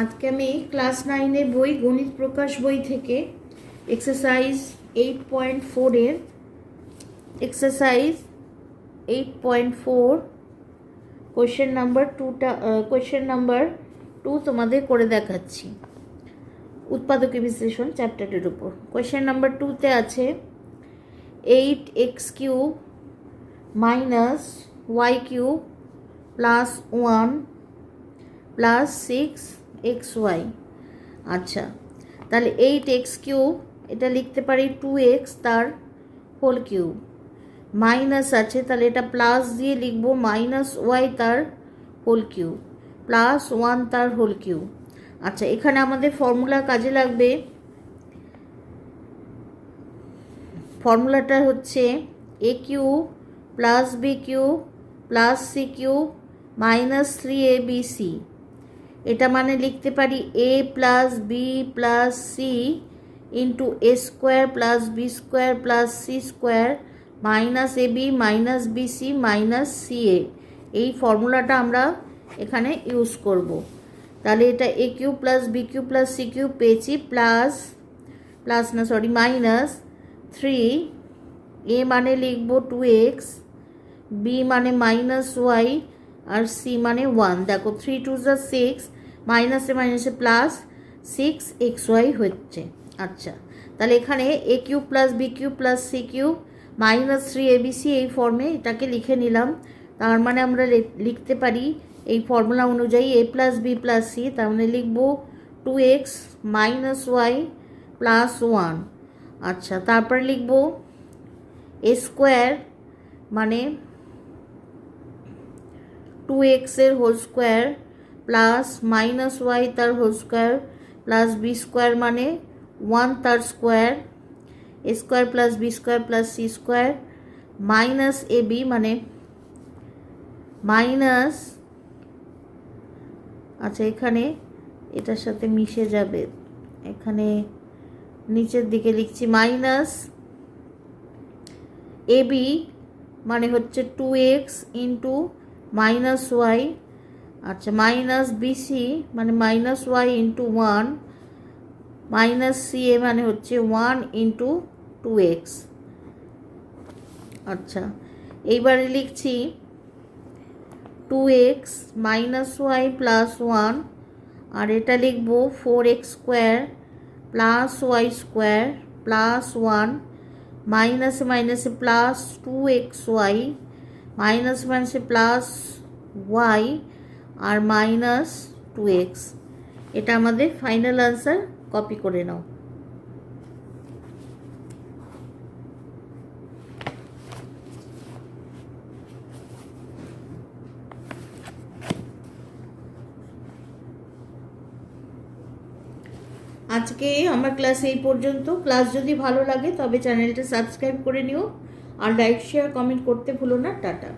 আজকে আমি ক্লাস 9 বই গণিত প্রকাশ বই থেকে এক্সারসাইজ 8.4 এর এক্সারসাইজ 8.4 কোয়েশ্চেন নাম্বার 2 তোমাদের করে দেখাচ্ছি। উৎপাদকীয় বিশ্লেষণ চ্যাপ্টারের উপর কোয়েশ্চেন নাম্বার 2 তে আছে 8x³ - y³ + 1 + 6xy। আচ্ছা, তাহলে 8x³ এটা লিখতে পারি 2x তার হোল কিউব, মাইনাস আছে তাহলে এটা প্লাস দিয়ে লিখব -y তার হোল কিউব + 1 তার হোল কিউব। আচ্ছা, এখানে আমাদের ফর্মুলা কাজে লাগবে। ফর্মুলাটা হচ্ছে a³ + b³ + c³ - 3abc। এটা মানে লিখতে পারি a + b + c into a² + b² + c² -ab - bc - ca। এই ফর্মুলাটা আমরা এখানে ইউজ করব। তাহলে এটা a³ + b³ + c³ পেয়েছি -3। a মানে লিখব 2x, b মানে -y আর c মানে 1। দেখো 3 2 6, মাইনাসে মাইনাসে প্লাস 6xy হচ্ছে। আচ্ছা, তাহলে এখানে a³ + b³ + c³ -3abc এই ফর্মে এটাকে লিখে নিলাম। তার মানে আমরা লিখতে পারি এই ফর্মুলা অনুযায়ী a + b + c, তার মানে লিখব 2x - y + 1। আচ্ছা, তারপরে লিখব a² মানে 2x এর হোল স্কোয়ার প্লাস -y তার হোল স্কোয়ার প্লাস b² মানে 1 তার square, a² + b² + c² -ab মানে মাইনাস, আচ্ছা এখানে এটার সাথে মিশে যাবে, এখানে নিচের দিকে লিখছি -ab মানে হচ্ছে 2x ইন্টু -y। আচ্ছা, -bc মানে -y ইন্টু 1 -ca মানে হচ্ছে 1 ইন্টু 2x। আচ্ছা, এইবারে লিখছি 2x - y + 1 আর এটা লিখব 4x² + y² + 1 মাইনাসে মাইনাসে প্লাস 2xy মাইনাস মাইনাসে প্লাস y আর -2x। এটা আমাদের ফাইনাল আনসার। কপি করে নাও। আজকে আমার ক্লাস এই পর্যন্ত। ক্লাস যদি ভালো লাগে তবে চ্যানেলটা সাবস্ক্রাইব করে নিও আর লাইক শেয়ার কমেন্ট করতে ভুলো না। টাটা।